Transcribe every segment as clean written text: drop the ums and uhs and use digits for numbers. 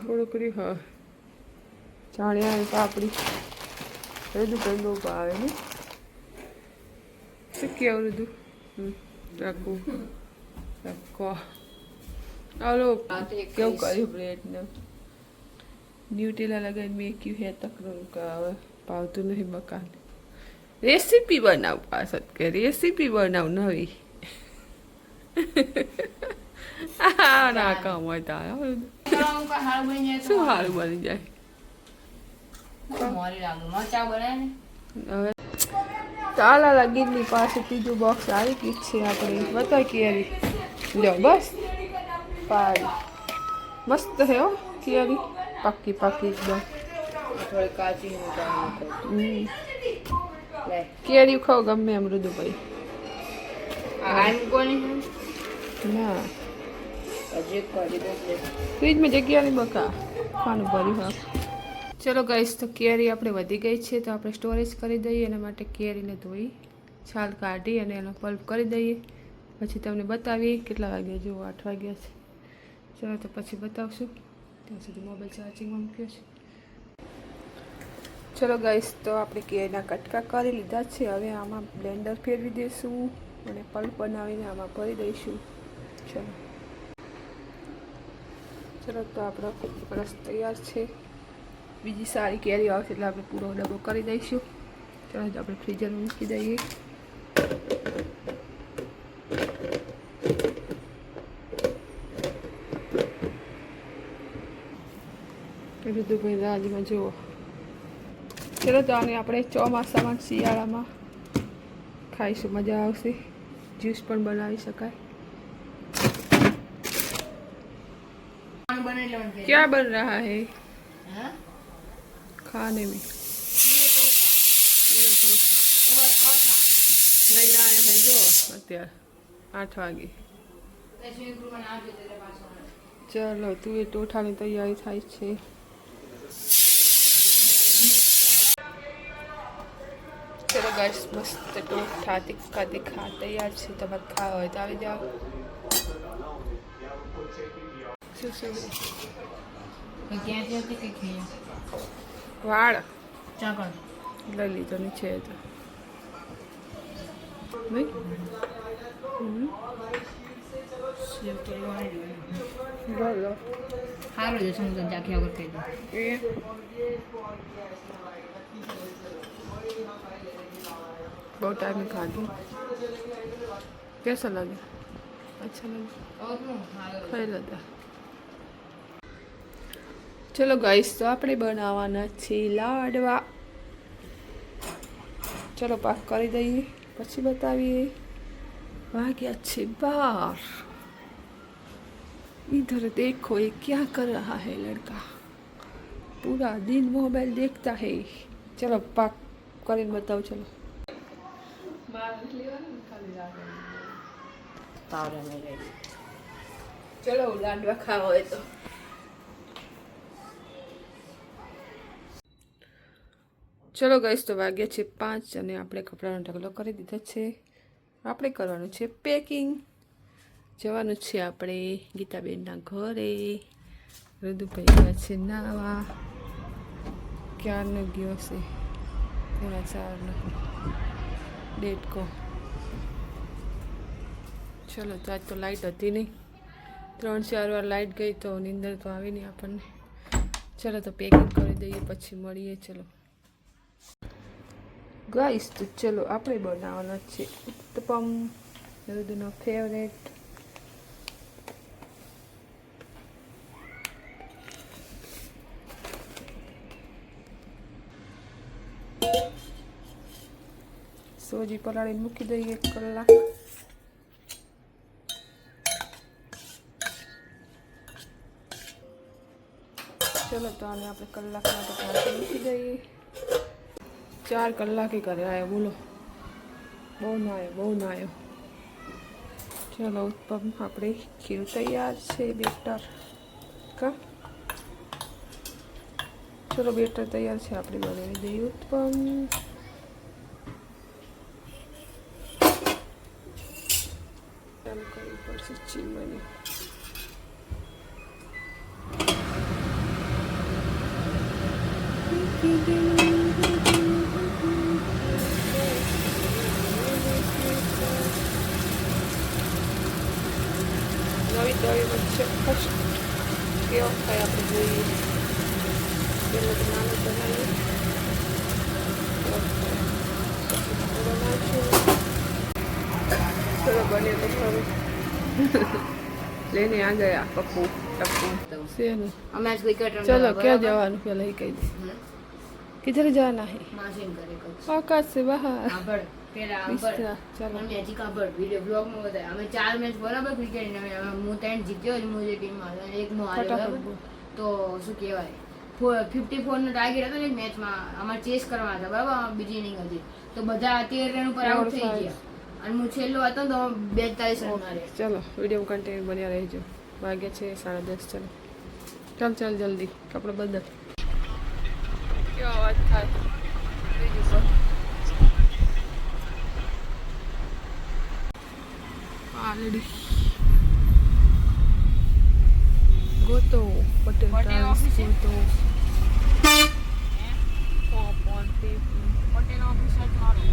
થોડું કરી હા ચાણિયા પાપડી બધું કંઈ બહુ ભાવે ને શું કેવું બધું રાખવું રાખો હાલો કેવું કર્યું બ્રેડને ન્યુટેલા લગાવીને મેક્યું હે તકરું હવે ભાવતું નહીં મકાન રેસીપી બનાવ પાછળ કે રેસીપી બનાવ નવી ના કામ હોય તારા શું સારું બની જાય હવે તાલા લગીની પાસે ત્રીજું બોક્સ આવી ગયું છે આપણે બતાવી કેરી લો બસ પાડી મસ્ત હે હો કેરી પાકી પાકી એકદમ થોડી કાચી કેરી ખાવ ગમે એમ મૃદુભાઈ ના ફ્રીજમાં જગ્યા નહીં બકા ખાનું ભર્યું હા ચલો ગાઈસ તો કેરી આપણે વધી ગઈ છે તો આપણે સ્ટોરેજ કરી દઈએ એના માટે કેરીને ધોઈ છાલ કાઢી અને એનો પલ્પ કરી દઈએ પછી તમને બતાવીએ કેટલા વાગ્યા જુઓ 8 વાગ્યા છે ચલો તો પછી બતાવશું ત્યાં સુધી મોબાઈલ ચાર્જિંગમાં મૂક્યો છે ચલો ગાઈસ તો આપણે કેરીના કટકા કરી લીધા છે હવે આમાં બ્લેન્ડર ફેરવી દઈશું અને પલ્પ બનાવીને આમાં ભરી દઈશું ચલો ચલો તો આપણો રસ તૈયાર છે બીજી સારી કેરી આવશે એટલે આપણે પૂરો ડબ્બો કરી દઈશું ચાલો આપણે ફ્રીઝરમાં મૂકી દઈએ ઋતુભાઈ રાજમાં જુઓ ચલો તો આને આપણે ચોમાસામાં શિયાળામાં ખાઈશું મજા આવશે જ્યુસ પણ બનાવી શકાય क्या बन रहा है खाने में नहीं आए हैं जो અત્યારે 8 વાગે ચલો તું એ ટોઠાની તૈયારી થાય છે ચલો ગાઈસ મસ્ત ટોઠા તીખા તીખા તૈયાર છે તમારે ખાવા હોય તો આવી જાઓ વાળ લઈ લીધો નીચે તો बहुत टाइम में खा दी कैसा लगे अच्छा लगे खाई लेता चलो गाइस तो આપણે બનાવવાના છે લાડવા ચલો પાક કરી દઈએ પછી બતાવીએ વાગ્યા છે 12 इधर देखो ये क्या कर रहा है लड़का पूरा दिन मोबाइल देखता है चलो पाक કરીને બતાવો ચલો ચલો લાડવા ખાવા હોય તો ચલો ગાઈસ તો વાગ્યા છે 5 અને આપણે કપડાનો ઢગલો કરી દીધો છે આપણે કરવાનું છે પેકિંગ જવાનું છે આપણે ગીતાબેનના ઘરે ઋતુભાઈ ગયા છે નાવા ક્યારનો ગયો છે 4:30 ડેટકો ચલો તો આજ તો લાઇટ હતી નહીં 3-4 વાર લાઇટ ગઈ તો નીંદર તો આવી નહીં આપણને ચલો તો પેકિંગ કરી દઈએ પછી મળીએ ચલો ગાઈસ તો ચલો આપણે બનાવવાના છે ઉત્તપમ ઋતુનો ફેવરેટ સોજી પલાળીને મૂકી દઈએ 1 કલાક ચલો તો આને આપણે કલાક માટે પાછી મૂકી દઈએ 4 કલાકે ઘરે આવ્યો બોલો બહુ નાયો ચલો ઉત્પમ આપણે ખીર તૈયાર છે બેટર કા ચલો બેટર તૈયાર છે આપણે બનાવી દઈએ ઉત્પમ ચાલુ કરવી પડશે સચ્ચી બની. નવી તળી વચ્ચે ફર્સ્ટ કેવો થાય આપણે જોઈએ. પેલો તો નાનો બનાવીએ, ચલો બને તો ખરું. લેને આ ગયા પપ્પુ ટપ્પુ છે ને. અમે આજ ક્રિકેટ ચલો ક્યાં જવાનું પેલા એ કહી દે. किधर जाना है? માસીન કરે કચ્છ आकाश से बाहर. આભળ પેલા बिस्तरा. આભળ चलो અમે હજી કાભળ વિડિયો બ્લોગ માં બતાય અમે 4 મેચ બરાબર ક્રિકેટ અમે હું 3 જીત્યો અને હું જે ટીમ માં અને એક નો હાર્યો ફટાફટ બરાબર. બોલ. તો શું કહેવાય 54 નો ટાર્ગેટ હતો ને એક મેચમાં અમારે ચેસ કરવાના હતા બરાબર બીજી ઇનિંગ હતી તો બધા 13 રન ઉપર આઉટ થઈ ગયા અને હું છેલ્લો હતો તો 42 રન માર્યા. चलो वीडियो में कंटिन्यू बनिया रही जो भाग्य छे 10:30. चलो चल चल जल्दी कपड़ा बदल. क्या आवाज था बीजू पर ऑलरेडी गोतो पटेल office है? गोतो कौन पे પટેલ ઓફિસ જ મારું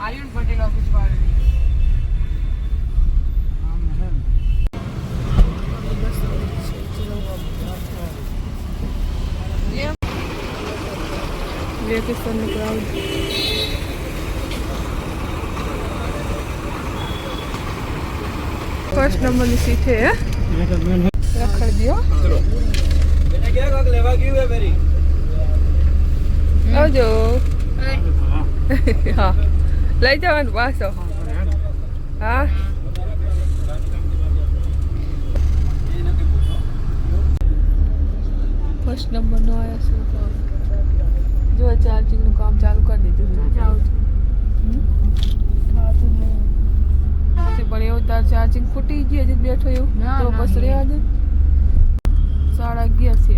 આર્યન પટેલ ઓફિસ વાળું वेकेशन में क्राउड फर्स्ट नंबर की सीट है रखड़ दियो આવજો. હા લઈ જવાનું પાછો. હા ફર્સ્ટ નંબર નો આવ્યો શું કામ જો ચાર્જિંગ નું કામ ચાલુ કરી દીધું. જાઉં પણ એવું તાર ચાર્જિંગ ફૂટી ગયું હજી બેઠો એવું ના, તો ના, બસ નહીં. રહેવા દે. 11:30 છે.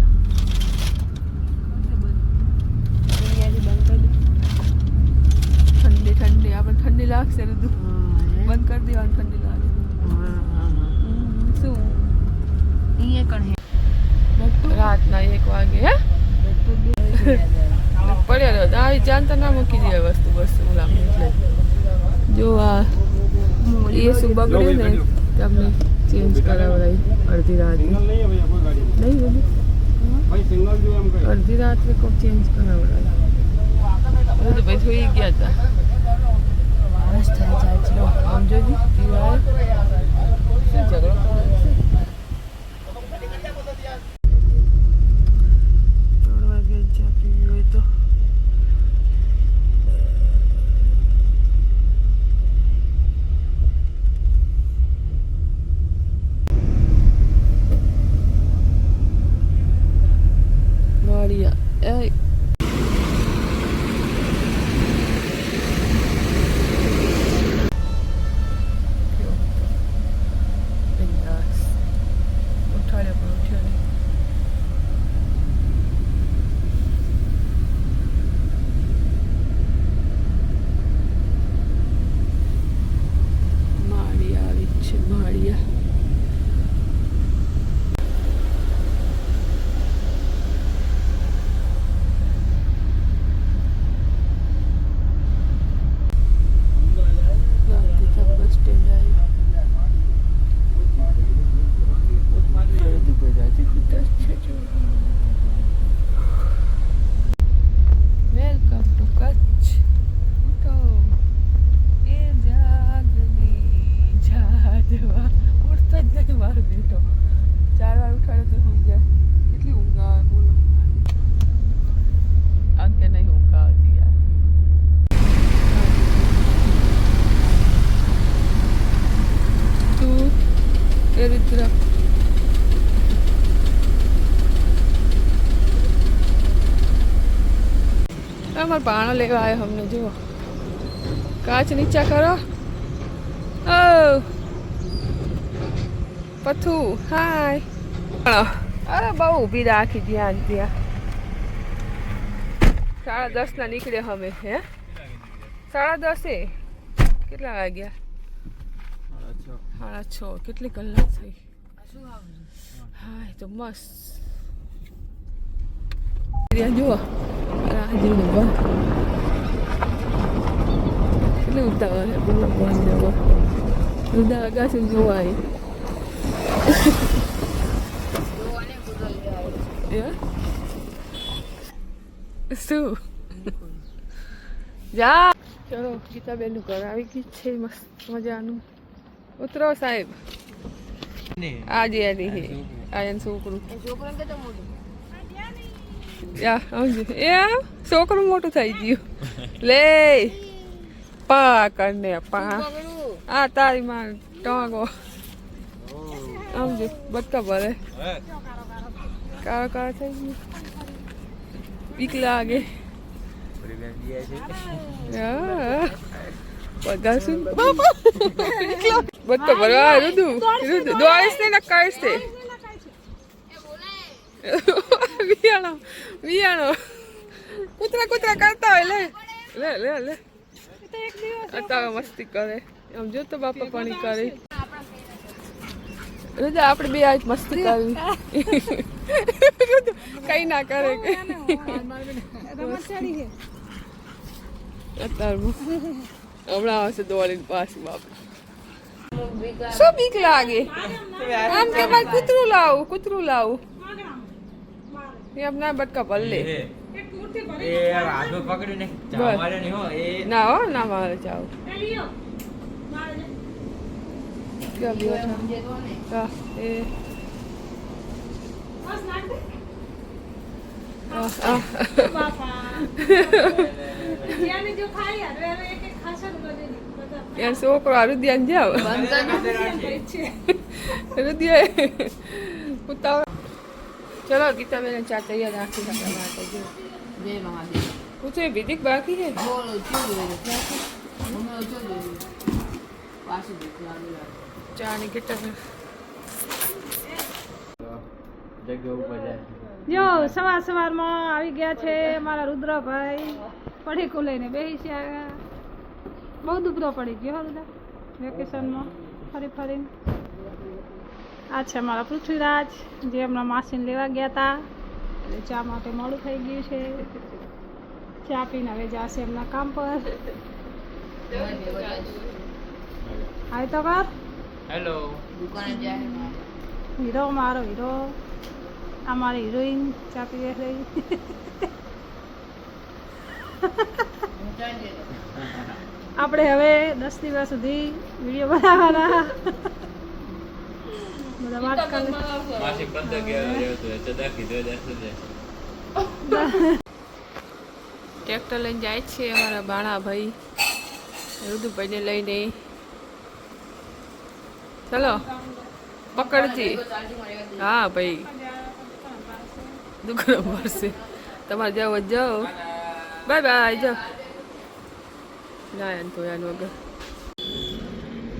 ઠંડી ઠંડી આપણે ઠંડી લાગશે ને તું બંધ કરી દેવાનું. ઠંડી લાગે શું અહીંયા કણ રાતના 1 વાગે હે પડ્યો રહ્યો આવી જાણતા ના મૂકી દે વસ્તુ બસ ઓલામાં એટલે જો આ એ શું બગડ્યું ને તમને ચેન્જ કરાવડાવી અડધી રાતે નહીં બધું અડધી રાત્રે કોઈ ચેન્જ કરાવડાવી હું તો ભાઈ થોઈ ગયા હતા. આમ જોજી દિવાળ શું ઝઘડો કરે છે? 3 વાગે ચા પીવી હોય તો માળિયા એ બિંદાસ ઉઠાડ્યો પણ ઉઠ્યો નહીં. માળિયા આવી જ છે Maliya. Bus stand welcome to Kutch. ઉઠો એ જાગની જાજવા ઉઠતા જ નહીં મારો બેટો. 4 વાર ઉઠાડ્યો તો હોઈ જાય. કેટલી ઊંઘ આવે બોલો. અંકે નહીં ઊંઘ આવતી યાર. તું એ રુદ્ર અમારો પાણો લેવા આવ્યો અમને. જુઓ કાચ નીચા કરો. ઓ પથુ હાય. અરે બહુ ઊભી રાખી ધ્યાન ત્યાં. 10:30 નીકળ્યા અમે હે 10:30 કેટલા વાગ્યા? 6:30. કેટલી કલાક થઈ? હા એ તો મસ્ત. જુઓ રાજુને કેટલી ઉતાવળ છે બોલો બોલ જવો ઉદાર ગાશું જોવાય શું જા ચલો ગીતાબેનનું ઘર આવી ગયું છે મસ્ત મજાનું. ઉતરો સાહેબ. આજે આની આયન છોકરું છોકરું મોટું થઈ ગયું. લે પા કરને પા આ તારી માં ટાંગો સમજો બટકા ભરે કાળો કાળો થઈ ગયું. બીક લાગે. બગાસું બટકા ભરવા રુદુ રુદુ દોડીશ ને નકાઈશ તે વિયાણો વિયાણો કૂતરા કૂતરા કરતા હોય. લે લે લે લે અત્યારે મસ્તી કરે આમ જો તો બાપા પાણી કરે. રજા આપણે બે આજ મસ્તી કરવી કઈ ના કરે અત્યારમાં હમણાં આવશે દોડીને પાછું બાપા. શું બીક લાગે? આમ કે મારે કૂતરું લાવું એમ ના બટકા ભર લે. ના હો ના મારે જાવ છોકરો હારું ધ્યાન જાવ ઉતાવળ. ચલો ગીતાબેન ચા તૈયાર રાખી આપણા માટે. જો જય મહાદેવ. પૂછો વિધિક બાકી છે. ચા ની કેટલા જો સવારમાં આવી ગયા છે મારા રુદ્રભાઈ. પડીકું લઈને બેસી છે. બહુ દુબળો પડી ગયો રુદ્ર વેકેશનમાં ફરીને. આ છે મારા પૃથ્વીરાજ જે હમણાં માસીને લેવા ગયા હતા એટલે ચા માટે મોડું થઈ ગયું છે. ચા પીને હવે જશે એમના કામ પર. હાય તો કર. હેલો. હીરો મારો હીરો. આ મારી હિરોઈન ચા પીવે રહી. આપણે હવે 10 દિવસ સુધી વિડીયો બનાવવાના. બધા વાત કરે. ટ્રેક્ટર લઈને જાય છે અમારા બાણા ભાઈ રુદુભાઈને લઈને. ચલો પકડજી. હા ભાઈ દુકાનો ભરશે. તમારે જાઓ જાઓ. Bye bye. જાઓ ના તો યાર વગર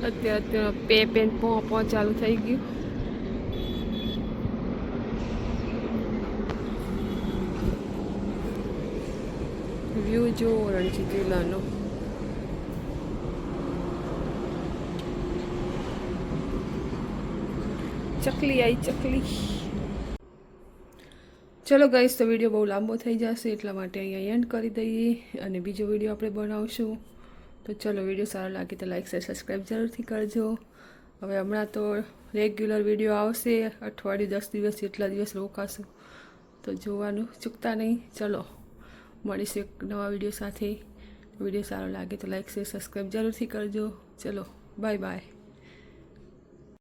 અત્યારે પેન પો ચાલુ થઈ ગયું. વ્યૂ જો રણજીત વિલાનો. ચકલી આવી ચકલી. ચલો ગાઈસ તો વિડીયો બહુ લાંબો થઈ જશે એટલા માટે અહીંયા એન્ડ કરી દઈએ અને બીજો વિડીયો આપણે બનાવશું. તો ચલો વિડીયો સારો લાગે તો લાઈક શેર સબસ્ક્રાઈબ જરૂરથી કરજો. હવે હમણાં તો રેગ્યુલર વિડીયો આવશે અઠવાડિયું 10 દિવસ જેટલા દિવસ રોકાશું તો જોવાનું ચૂકતા નહીં. ચલો મળીશું એક નવા વિડીયો સાથે. વિડીયો સારો લાગે તો લાઈક શેર સબસ્ક્રાઈબ જરૂરથી કરજો. ચલો બાય બાય.